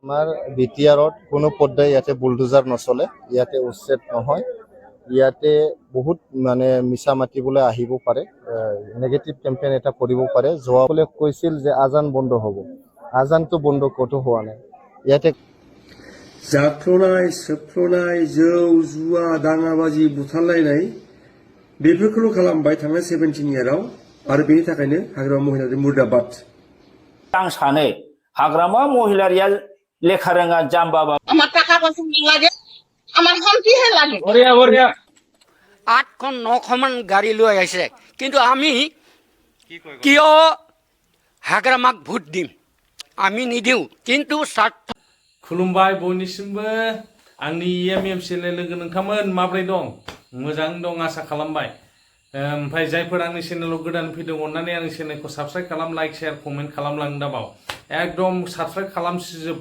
আমাৰ বিটিআৰত কোনো পৰ্যায় ইয়াতে বুলডোজাৰ নচলে, ইয়াতে উচ্ছেদ নহয়। ইয়াতে বহুত মানে মিছা মাতিবলৈ আহিব পাৰে, নেগেটিভ কেম্পেইন এটা কৰিব পাৰে। যোৱাবলৈ কৈছিল যে আজান বন্ধ হ'ব, আজানটো বন্ধ ক'তো হোৱা নাই। ইয়াতে जाख्ल'नाय सोबख्ल'नाय जौ जुवा दाङाबाजि बुथारलायनाय बेफोरखौल' खालामबाय थांनाय 17 इयाराव आरो बेनि थाखायनो हाग्रामा महिलारि मुर्दाबाद। आं सानो हाग्रामा महिलारिया लेखा रोङा जाम्बा আমার টাকা পয়সা লাগে আমার শান্তি হে লাগে বঢ়িয়া বঢ়িয়া 8খন 9খন মান গাড়ী লৈ আহিছে, কিন্তু আমি কিয় হাগ্ৰামাক ভোট দিম? আমি নিদিওঁ, কিন্তু खुलुमबाय बयनिसिमबो आंनि EMMCL लोगो नोंथांमोन माब्रै दं? मोजां दं आसा खालामबाय। ओमफ्राय जायफोर आंनि चेनेलाव गोदान फैदों अन्नानै आंनि चेनेलखौ साबस्क्राइब खालाम, लाइक शेयार कमेन्ट खालामलांनो दाबाव। एकदम साबस्क्राइब खालामसिजोब,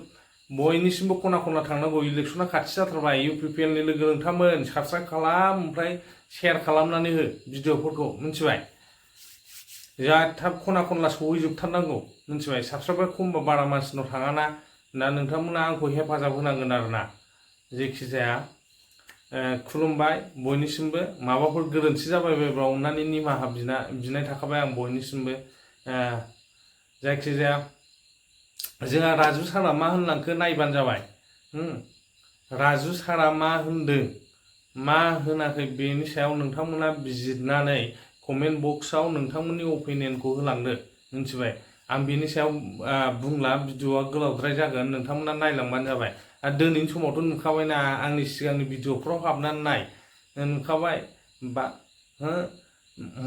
बयनिसिमबो खना खना थांनांगौ। इलेक्सना खाथि जाथारबाय। UPPL नि लोगो नोंथांमोन साबस्क्राइब खालाम, ओमफ्राय शेयार खालामनानै हो भिडिअफोरखौ, मिथिबाय? जा थाब खना खनला सहैजोबथारनांगौ, मिथिबाय? साबस्क्राइबार खमबा बारा मानसिनाव थाङाना, ना नोंथांमोना आंखौ हेफाजाब होनांगोन आरोना। जेखि जाया खुलुमबाय बयनिसिमबो। माबाफोर गोरोन्थि जाबाय बायब्ला अन्नानै निमाहा बिनाय थाखाबाय आं बयनिसिमबो। जायखि जाया जोंहा राजु सारा मा होनलांखो नायबानो जाबाय। राजु सारा मा होनदों मा होनाखै बेनि सायाव नोंथांमोना बिजिरनानै कमेन्ट बक्सआव नोंथांमोननि अपिनियनखौ होलांदो, मिथिबाय? आं बेनि सायाव बुंला, भिडिअआ गोलावद्राय जागोन, नोंथांमोना नायलांबानो जाबाय। आरो दिनैनि समावथ' नुखाबायना, आंनि सिगांनि भिडिअफ्राव हाबनानै नाय, नुखाबाय बा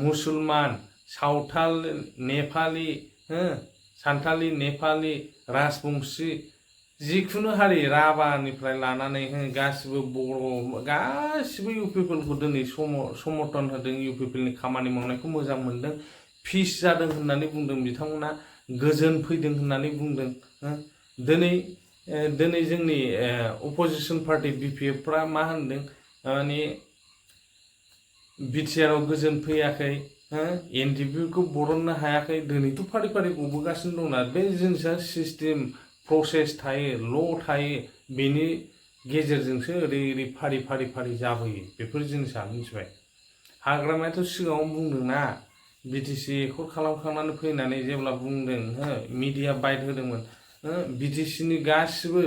मुसलमान, सावथाल, नेपालि, सान्थालि, नेपालि, राजबंशी, जिखुनु हारि, राभानिफ्राय लानानै गासिबो बर' गासिबो इउपिपिएलखौ दिनै समर्थन होदों, इउपिपिएलनि खामानि मावनायखौ मोजां मोनदों, पिस जादों होननानै बुंदों बिथांमोना, गोजोन फैदों होननानै बुंदों। दिनै जोंनि अपोजिसन पार्टि बिपिएफफ्रा मा होनदों, माने बिटिआराव गोजोन फैयाखै, एनडिपिखौ बरननो हायाखै। दिनैथ' फारि फारि गबोगासिनो दंना। बे जिनिसा सिस्टेम प्रसेस थायो, ल' थायो, बेनि गेजेरजोंसो ओरै ओरै फारि फारि फारि जाबोयो बेफोर जिनिसा, मिथिबाय? हाग्रामायाथ' सिगाङाव बुंदोंना, बिटिसि एकर्ड खालामखांनानै फैनानै जेब्ला बुंदों, मिडिया बाइट होदोंमोन, बिटिसिनि गासिबो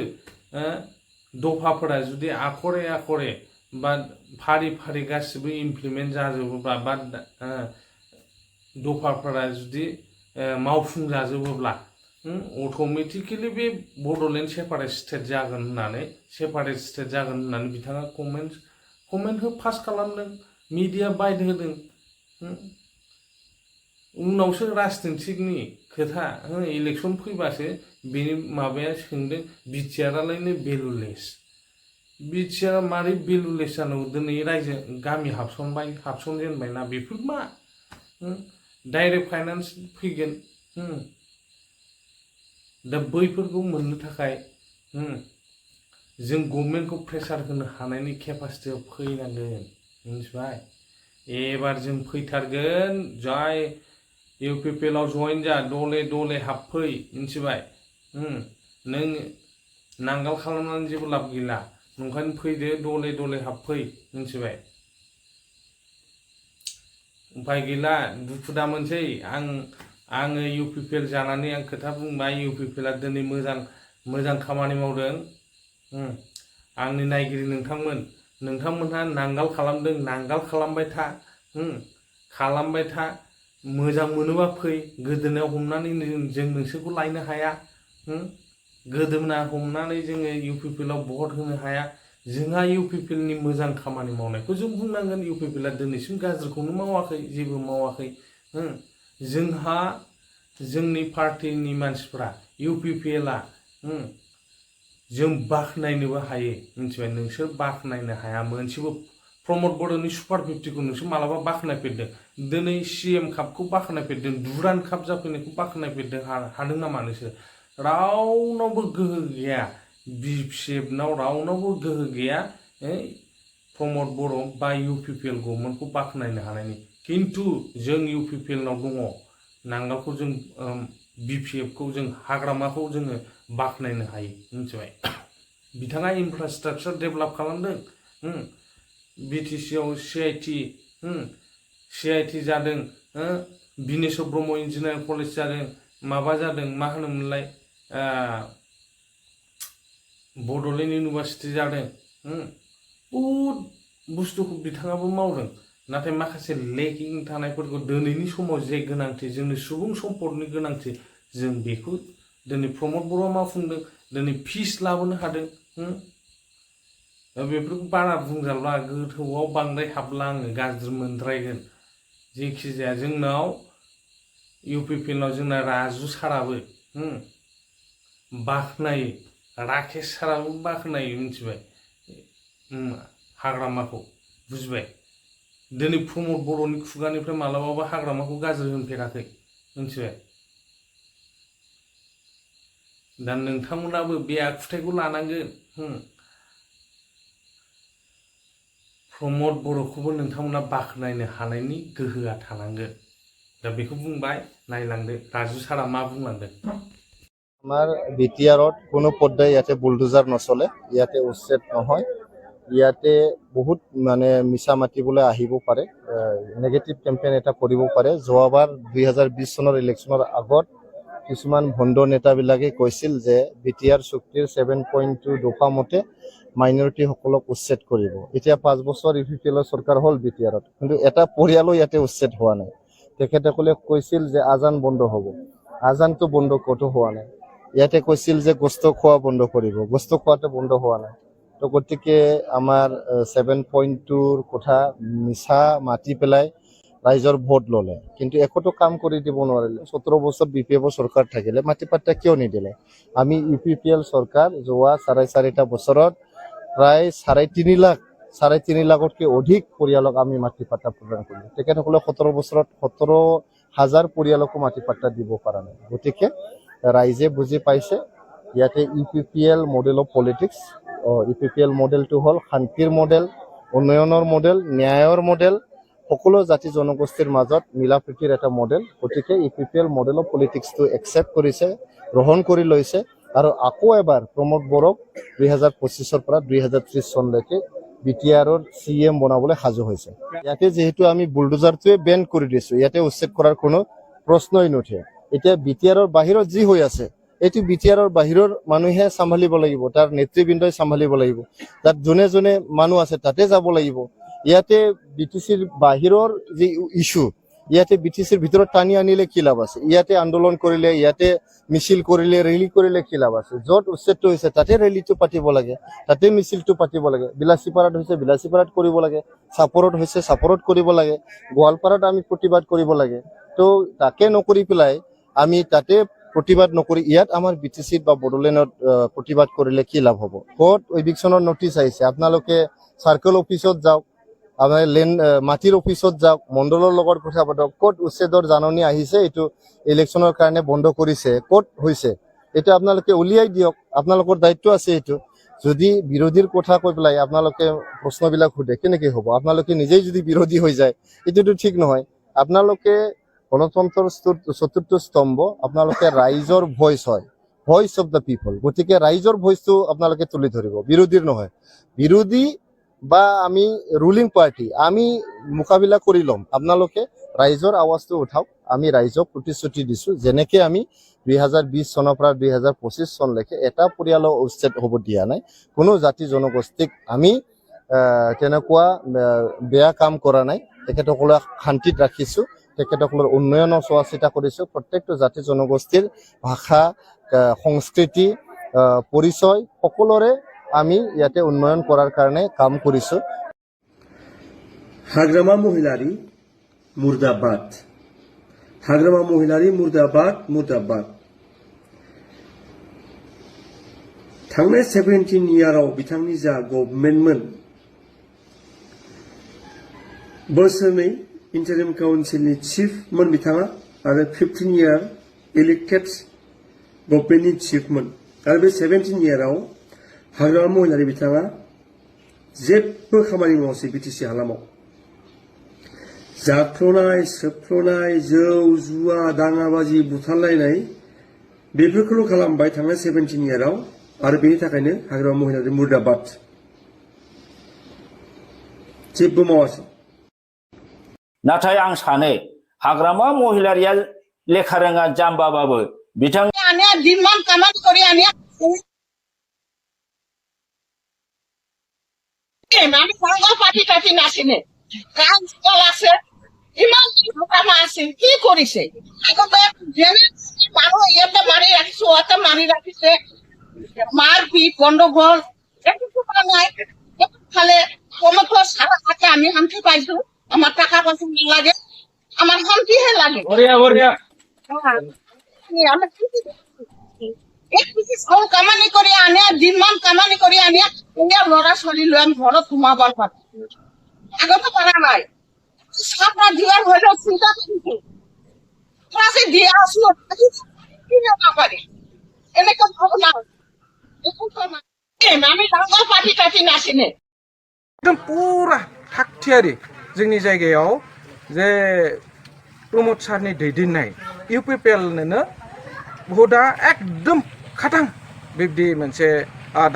दफाफोरा जुदि आखरे आखरे बा फारि फारि गासिबो इमप्लिमेन्ट जाजोबोब्ला, बा दफाफोरा जुदि मावफुंजाजोबोब्ला अट'मेटिकेलि बे बड'लेण्ड सेपारेट स्टेट जागोन होननानै बिथाङा कमेन्ट पास खालामदों, मिडिया बाइट होदों। उनावसो राजनितिकनि खोथा, इलेक्सन फैबासो बेनि माबाया सोंदों बिटिआरालायनो भेलुलेस। बिटिआर मारै भेलुलेस जानांगौ? दिनै रायजो गामि हाबसनजेनबायना, बेफोर मा डाइरेक्ट फाइनान्स फैगोन। दा बैफोरखौ मोननो थाखाय जों गभर्नमेन्टखौ प्रेसार होनो हानायनि केपासिटियाव फैनांगोन, मिथिबाय? एबार जों फैथारगोन, जाय इउपिपिएलआव जइन जा, दले दले हाबफै, मिथिबाय? नों नांगाल खालामनानै जेबो लाब गैला, नंखायनो फैदो, दले दले हाबफै, मिथिबाय? उफाय गैला, दुखु दामोनसै। आङो इउपिपिएल जानानै आं खोथा बुंबाय, इउपिपिएलआ दिनै मोजां खामानि मावदों। आंनि नायगिरि नोंथांमोनहा नांगाल खालामदों, नांगाल खालामबाय था, मोजां मोनोबा फै। गोदोनायाव हमनानै जों नोंसोरखौ लायनो हाया, गोदोना हमनानै जोङो इउपिपिएलआव भट होनो हाया। जोंहा इउपिपिएलनि मोजां खामानि मावनायखौ जों बुंनांगोन। इउपिपिएलआ दिनैसिम गाज्रिखौनो मावाखै, जेबो मावाखै। जोंहा जोंनि पार्टिनि मानसिफ्रा, इउपिपिएलआ जों बाख्नायनोबो हायो, मिथिबाय? नोंसोर बाख्नायनो हाया मोनसेबो। प्रमद बर'नि सुपार 50खौ नोंसोर मालाबा बाख्नायफेरदों? दिनै CM कापखौ बाख्नायफेरदों, दुरान काप जाफैनायखौ बाख्नायफेरदों हादों नामा नोंसोर? रावनावबो गोहो गैया, बिपिएफनाव रावनावबो गोहो गैया प्रमद बर' बा इउपिपिएल गभर्नमेन्टखौ बाख्नायनो हानायनि। खिन्थु जों इउपिपिएलनाव दङ, नांगालखौ जों बिपिएफखौ जों हाग्रामाखौ जोङो बाख्नायनो हायो मिथिबाय बिथाङा इनफ्रास्ट्राक्चार डेभेलप खालामदों बिटिसि आव CIT जादों बिनेश्वर ब्रह्म इन्जिनियारिं कलेज जादों माबा जादों मा होनोमोनलाय बड'लेण्ड इउनिभार्सिटि जादों बहुद बुस्थुखौ बिथाङाबो मावदों नाथाय माखासे लेकिं थानायफोरखौ दिनैनि समाव जे गोनांथि जोंनि सुबुं सम्पदनि गोनांथि जों बेखौ दिनै प्रमद बर'आ मावफुंदों दिनै फिस लाबोनो हादों बेफोरखौ बारा बुंजाला गोथौआव बांद्राय हाबला आङो गाज्रि मोनद्रायगोन जेखि जाया जोंनाव UPPL आव जोंना राजु साराबो बाख्नायो राकेश साराबो बाख्नायो मिथिबाय हाग्रामाखौ बुजिबाय दिनै प्रमद बर'नि खुगानिफ्राय मालाबाबो हाग्रामाखौ गाज्रि होनफेराखै मिथिबाय दा नोंथांमोनाबो बे आखुथायखौ लानांगोन प्रमद बर'खौबो नोंथांमोना बाख्नायनो हानायनि गोहोआ थानांगोन दा बेखौ बुंबाय नायलांदो राजु सारा मा बुंलांदों আমাৰ বিটিআৰত কোনো পৰ্যায় ইয়াতে বুলডোজাৰ নচলে ইয়াতে উচ্ছেদ নহয় ইয়াতে বহুত মানে মিছা মাতিবলৈ আহিব পাৰে নেগেটিভ কেম্পেইন এটা কৰিব পাৰে যোৱাবাৰ 2020 চনৰ ইলেকশ্যনৰ আগত কিছুমান ভণ্ড নেতাবিলাকে কৈছিল যে বিটিআৰ চুক্তিৰ 7.2 দফা মতে মাইনৰিটি সকলক উচ্ছেদ কৰিব এতিয়া 5 বছৰ UPPL চৰকাৰ হ'ল বিটিআৰত কিন্তু এটা পৰিয়ালো ইয়াতে উচ্ছেদ হোৱা নাই তেখেতসকলে কৈছিল যে আজান বন্ধ হ'ব আজানটো বন্ধ কতো হোৱা নাই ইয়াতে কৈছিল যে গোস্ত খোৱা বন্ধ কৰিব গোস্ত খোৱাটো বন্ধ হোৱা নাই তো গতিকে আমাৰ 7.2ৰ কথা মিছা মাতি পেলাই ৰাইজৰ ভোট ললে কিন্তু একোটো কাম কৰি দিব নোৱাৰিলে 17 বছৰ BPF চৰকাৰ থাকিলে মাটি পাট্টা কিয় নিদিলে আমি UPPL চৰকাৰ যোৱা 4.5 বছৰত প্ৰায় 3.5 লাখতকৈ অধিক পৰিয়ালক আমি মাটি পাট্টা প্ৰদান কৰিলো তেখেতসকলে 17 বছৰত 17,000 পৰিয়ালকো মাটি পাট্টা দিব পৰা নাই গতিকে ৰাইজে বুজি পাইছে ইয়াতে UPPL model of politics UPPL মডেলটো হ'ল শান্তিৰ মডেল উন্নয়নৰ মডেল ন্যায়ৰ মডেল সকলো জাতি জনগোষ্ঠীৰ মাজত মিলাপ্ৰীতিৰ এটা মডেল গতিকে UPPL মডেল অফ পলিটিক্সটো একচেপ্ট কৰিছে গ্ৰহণ কৰি লৈছে আৰু আকৌ এবাৰ প্ৰমোদ বৰক 2025 পৰা 2030 চনলৈকে বিটিআৰৰ CM বনাবলৈ সাজু হৈছে ইয়াতে যেহেতু আমি বুলডোজাৰটোৱে বেন কৰি দিছো ইয়াতে উচ্ছেদ কৰাৰ কোনো প্ৰশ্নই নুঠে এতিয়া বিটিআৰৰ বাহিৰত যি হৈ আছে এইটো বিটিআৰৰ বাহিৰৰ মানুহে চম্ভালিব লাগিব তাৰ নেতৃবৃন্দই চম্ভালিব লাগিব তাত জনে জনে মানুহ আছে তাতে যাব লাগিব ইয়াতে বিটিসিৰ বাহিৰৰ যি ইস্যু ইয়াতে বিটিসিৰ ভিতৰত টানি আনিলে কি লাভ আছে ইয়াতে আন্দোলন কৰিলে ইয়াতে মিছিল কৰিলে ৰেলী কৰিলে কি লাভ আছে যত উচ্ছেদটো হৈছে তাতে ৰেলীটো পাতিব লাগে তাতে মিছিলটো পাতিব লাগে বিলাসীপাৰাত হৈছে বিলাসীপাৰাত কৰিব লাগে সাপৰত হৈছে সাপৰত কৰিব লাগে গোৱালপাৰাত আমি প্ৰতিবাদ কৰিব লাগে তো তাকে নকৰি পেলাই আমি তাতে প্ৰতিবাদ নকৰি ইয়াত আমাৰ বিটিসিত বা বড়োলেণ্ডত প্ৰতিবাদ কৰিলে কি লাভ হ'ব কোৰ্ট এভিকশ্যনৰ নোটিছ আহিছে আপোনালোকে সাৰ্কেল অফিচত যাওক আপোনাৰ লেণ্ড মাটিৰ অফিচত যাওক মণ্ডলৰ লগত কথা পাতক কোৰ্ট উচ্ছেদৰ জাননী আহিছে এইটো ইলেকশ্যনৰ কাৰণে বন্ধ কৰিছে কোৰ্ট হৈছে এটা আপোনালোকে উলিয়াই দিয়ক আপোনালোকৰ দায়িত্ব আছে এইটো যদি বিৰোধীৰ কথা কৈ পেলাই আপোনালোকে প্ৰশ্নবিলাক সোধে কেনেকৈ হ'ব আপোনালোকে নিজেই যদি বিৰোধী হৈ যায় এইটোতো ঠিক নহয় আপোনালোকে গণতন্ত্ৰৰ চতুৰ্থ স্তম্ভ আপোনালোকে ৰাইজৰ ভইচ হয় ভইচ অফ দ্য পিপল গতিকে ৰাইজৰ ভইচটো আপোনালোকে তুলি ধৰিব বিৰোধীৰ নহয় বিৰোধী বা আমি ৰুলিং পাৰ্টি আমি মোকাবিলা কৰি ল'ম আপোনালোকে ৰাইজৰ আৱাজটো উঠাওক আমি ৰাইজক প্ৰতিশ্ৰুতি দিছো যেনেকৈ আমি 2020 চনৰ পৰা 2025 চনলৈকে এটা পৰিয়ালৰ উচ্ছেদ হ'ব দিয়া নাই কোনো জাতি জনগোষ্ঠীক আমি তেনেকুৱা বেয়া কাম কৰা নাই তেখেতসকলক শান্তিত ৰাখিছো তেখেতসকলৰ উন্নয়নৰ চোৱা চিতা কৰিছো প্ৰত্যেকটো জাতি জনগোষ্ঠীৰ ভাষা সংস্কৃতি পৰিচয় সকলোৰে আমি ইয়াতে উন্নয়ন কৰাৰ কাৰণে কাম কৰিছো हाग्रामा महिलारी मुर्दाबाद हाग्रामा महिलारी मुर्दाबाद मुर्दाबाद थांनाय 17 इयाराव बिथांनि जा गभर्नमेन्टमोन बोसोरनै interim काउन्सिलनि चिफमोन बिथाङा आरो 15 इयार इलेक्टेड गभर्नमेन्टनि चिफमोन आरो बे 17 इयाराव हाग्रामा महिलारी बिथाङा जेबो खामानि मावासै बिटिसि हालामाव जाख्ल'नाय सोबख्ल'नाय जौ जुवा दाङाबाजि बुथारलायनाय बेफोरखौल' खालामबाय थांनाय 17 इयाराव आरो बेनि थाखायनो हाग्रामा महिलारि मुर्दाबाद जेबो मावासै नाथाय आं सानो हाग्रामा महिलारिया लेखा रोङा जाम्बाबाबो बिथां আনিয়া দিনমান কামাত কৰি আনিয়া আমি সঙ্গৰ পাতি তাতি নাছিলে কাম স্থল আছে ইমান কামা আছিল কি কৰিছে আগতে যেনে মানুহ ইয়াতে মাৰি ৰাখিছো ইয়াতে মাৰি ৰাখিছে মাৰপিট গণ্ডগোল একো কৰা নাই খালে কমতো সারা থাকে আমি শান্তি পাইছো আমার টাকা পয়সা নালাগে আমার শান্তিহে লাগে আমি এক পিছি চাউল কামানি কৰি আনে দিনমান কামানি কৰি আনিয়া এতিয়া ল'ৰা ছোৱালী লৈ আমি ঘৰত সোমাবৰ পাৰো আগতে পৰা নাই সাতটা দিয়াৰ হলেও চিন্তা কৰিছো ক্লাছে দিয়া আছো কি নাপাৰে এনেকে ভাবনা আমি ডাঙৰ পাতি তাতি নাছিলে एकदम पुरा थागथियारि जोंनि जायगायाव जे प्रमद सारनि दैदेननाय इउपिपिएलनो बहुदा एकदम खाथां बिब्दि मोनसे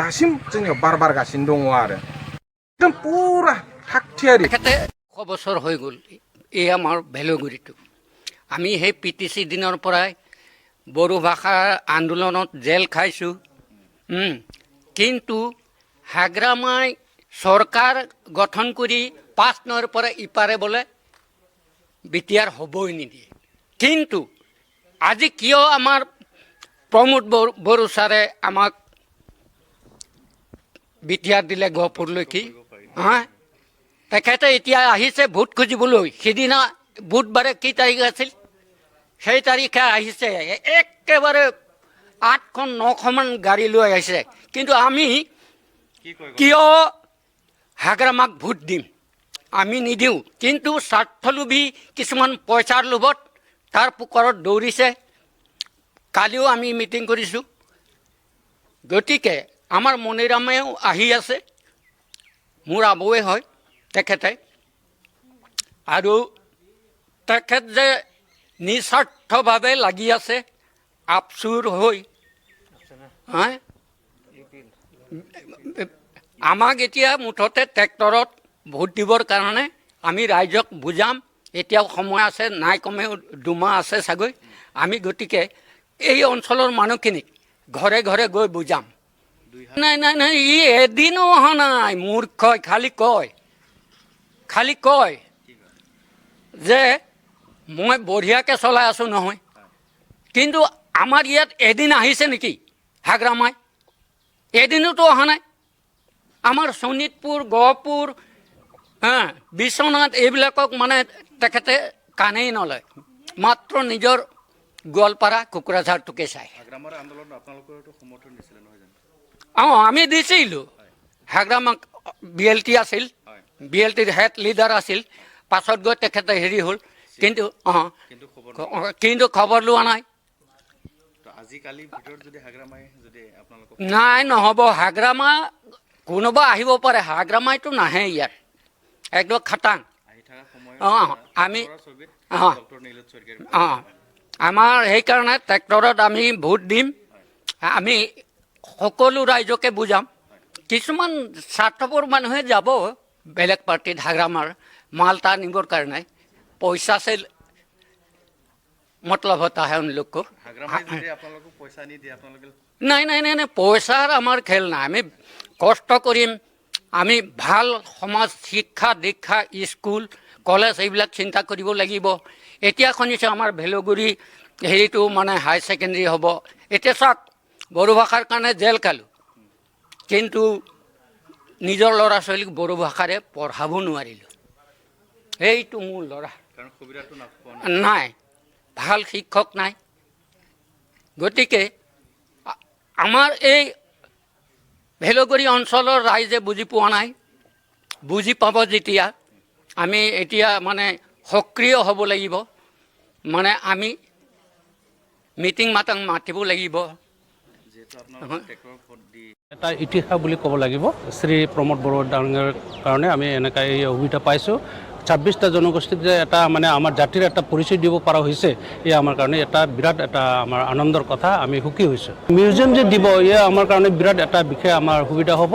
दासिम जोंनियाव बारगासिनो दङ आरो एकदम पुरा थागथियारि তেখেতে 100 বছৰ হৈ গ'ল এই আমাৰ ভেলগুৰিটো আমি সেই পিটিচি দিনৰ পৰাই বড়ো ভাষাৰ আন্দোলনত জেল খাইছোঁ কিন্তু হাগ্ৰামাই সরকার গঠন করে 5 নর পরে ইপারে বলে বিটিআর হবই নিদিয়ে কিন্তু আজি কিয় আমার প্রমোদ বড়ো সারে আমাক বিটিআর দিলে গহপুরলৈকে হ্যাঁ তেখেতে এতিয়া আহিছে ভোট খুজিবলৈ সিদিনা বুধবাৰে কি তাৰিখ আছিল সেই তাৰিখে আহিছে একেবাৰে 8খন 9খনমান গাড়ী লৈ আহিছে কিন্তু আমি কিয় হাগ্ৰামাক ভোট দিম আমি নিদিওঁ কিন্তু স্বাৰ্থলোভী কিছুমান পইচাৰ লোভত তাৰ পুকাৰত দৌৰিছে কালিও আমি মিটিং কৰিছোঁ গতিকে আমাৰ মণিৰামেও আহি আছে মোৰ আবুৱে হয় তেখেতে আৰু তেখেত যে নিস্বাৰ্থভাৱে লাগি আছে আপচুৰ হৈ আমাক এতিয়া মুঠতে ট্ৰেক্টৰত ভোট দিবৰ কাৰণে আমি ৰাইজক বুজাম এতিয়াও সময় আছে নাই কমেও 2 মাহ আছে চাগৈ আমি গতিকে এই অঞ্চলৰ মানুহখিনিক ঘৰে ঘৰে গৈ বুজাম নাই নাই নাই ই এদিনো অহা নাই মূৰ্খ খালি কয় যে মই বঢ়িয়াকৈ চলাই আছোঁ নহয় কিন্তু আমাৰ ইয়াত এদিন আহিছে নেকি হাগ্ৰামাই এদিনোতো অহা নাই আমাৰ শোণিতপুৰ গহপুৰ বিশ্বনাথ এইবিলাকক মানে তেখেতে কাণেই নলয় মাত্ৰ নিজৰ গোৱালপাৰা কোকৰাঝাৰটোকে চাই আমি দিছিলোঁ হাগ্ৰামাক BLT আছিল BLTৰ হেড লিডাৰ আছিল পাছত গৈ তেখেতে হেৰি হ'ল কিন্তু খবৰ লোৱা নাই নাই নহ'ব হাগ্ৰামা কোনোবা আহিব পাৰে হাগ্ৰামাইতো নাহে ইয়াত একদম খাটাং আমি আমাৰ সেইকাৰণে ট্ৰেক্টৰত আমি ভোট দিম আমি সকলো ৰাইজকে বুজাম কিছুমান স্বাৰ্থপৰ মানুহে যাব বেলেগ পাৰ্টিত হাগ্ৰামাৰ মালটা নিবৰ কাৰণে পইচা से मतलब होता है उन लोग को नहीं नहीं नहीं नहीं পইচাৰ আমাৰ খেল নাই আমি কষ্ট কৰিম আমি ভাল সমাজ শিক্ষা দীক্ষা স্কুল কলেজ এইবিলাক চিন্তা কৰিব লাগিব এতিয়া শুনিছোঁ আমাৰ ভেলগুৰি হেৰিটো মানে হাই ছেকেণ্ডাৰী হ'ব এতিয়া চাওক বড়ো ভাষাৰ কাৰণে জেল খালোঁ কিন্তু নিজৰ ল'ৰা ছোৱালীক বড়ো ভাষাৰে পঢ়াব নোৱাৰিলোঁ এইটো মোৰ ল'ৰা নাই ভাল শিক্ষক নাই গতিকে আমাৰ এই ভেলগুৰি অঞ্চলৰ ৰাইজে বুজি পোৱা নাই বুজি পাব যেতিয়া আমি এতিয়া মানে সক্ৰিয় হ'ব লাগিব মানে আমি মিটিং মাতিব লাগিব এটা ইতিহাস বুলি ক'ব লাগিব শ্ৰী প্ৰমোদ বড়ো ডাঙৰ কাৰণে আমি এনেকৈ এই সুবিধা পাইছোঁ 26টা জনগোষ্ঠীক যে এটা মানে আমাৰ জাতিৰ এটা পৰিচয় দিব পৰা হৈছে, এই আমাৰ কাৰণে এটা বিৰাট এটা আমাৰ আনন্দৰ কথা। আমি সুখী হৈছোঁ। মিউজিয়াম যে দিব, ইয়ে আমাৰ কাৰণে বিৰাট এটা বিশেষ আমাৰ সুবিধা হ'ব।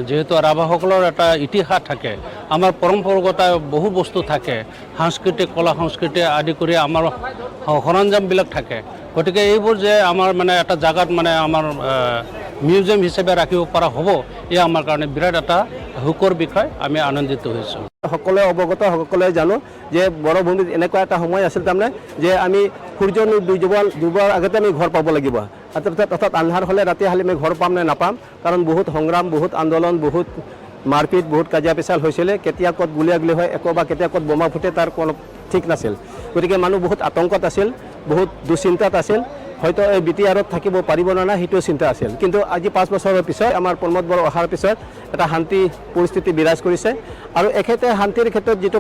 যেহেতু ৰাভাসকলৰ এটা ইতিহাস থাকে, আমাৰ পৰম্পৰাগত বহু বস্তু থাকে, সাংস্কৃতিক কলা সংস্কৃতি আদি কৰি আমাৰ সৰঞ্জামবিলাক থাকে। গতিকে এইবোৰ যে আমাৰ মানে এটা জাগাত মানে আমাৰ মিউজিয়াম হিচাপে ৰাখিব পৰা হ'ব, এয়া আমাৰ কাৰণে বিৰাট এটা সুখৰ বিষয়। আমি আনন্দিত হৈছোঁ। সকলোৱে অৱগত, সকলোৱে জানো যে বৰভূমিত এনেকুৱা এটা সময় আছিল তাৰমানে যে আমি সূৰ্য ডুবোৱাৰ আগতে আমি ঘৰ পাব লাগিব। অৰ্থাৎ আন্ধাৰ হ'লে ৰাতি হ'লে আমি ঘৰ পাম নে নাপাম, কাৰণ বহুত সংগ্ৰাম, বহুত আন্দোলন, বহুত মাৰপিট, বহুত কাজিয়া পেচাল হৈছিলে। কেতিয়া ক'ত গুলিয়াগুলি হয় একো, বা কেতিয়া ক'ত বোমা ফুটে তাৰ কোনো ঠিক নাছিল। গতিকে মানুহ বহুত আতংকত আছিল, বহুত দুশ্চিন্তাত আছিল। হয়তো এই BTRত থাকিব পাৰিব নে নাই সেইটো চিন্তা আছিল। কিন্তু আজি 5 বছৰৰ পিছত আমাৰ প্ৰমোদ বড়ো অহাৰ পিছত এটা শান্তি পৰিস্থিতি বিৰাজ কৰিছে, আৰু এখেতে শান্তিৰ ক্ষেত্ৰত যিটো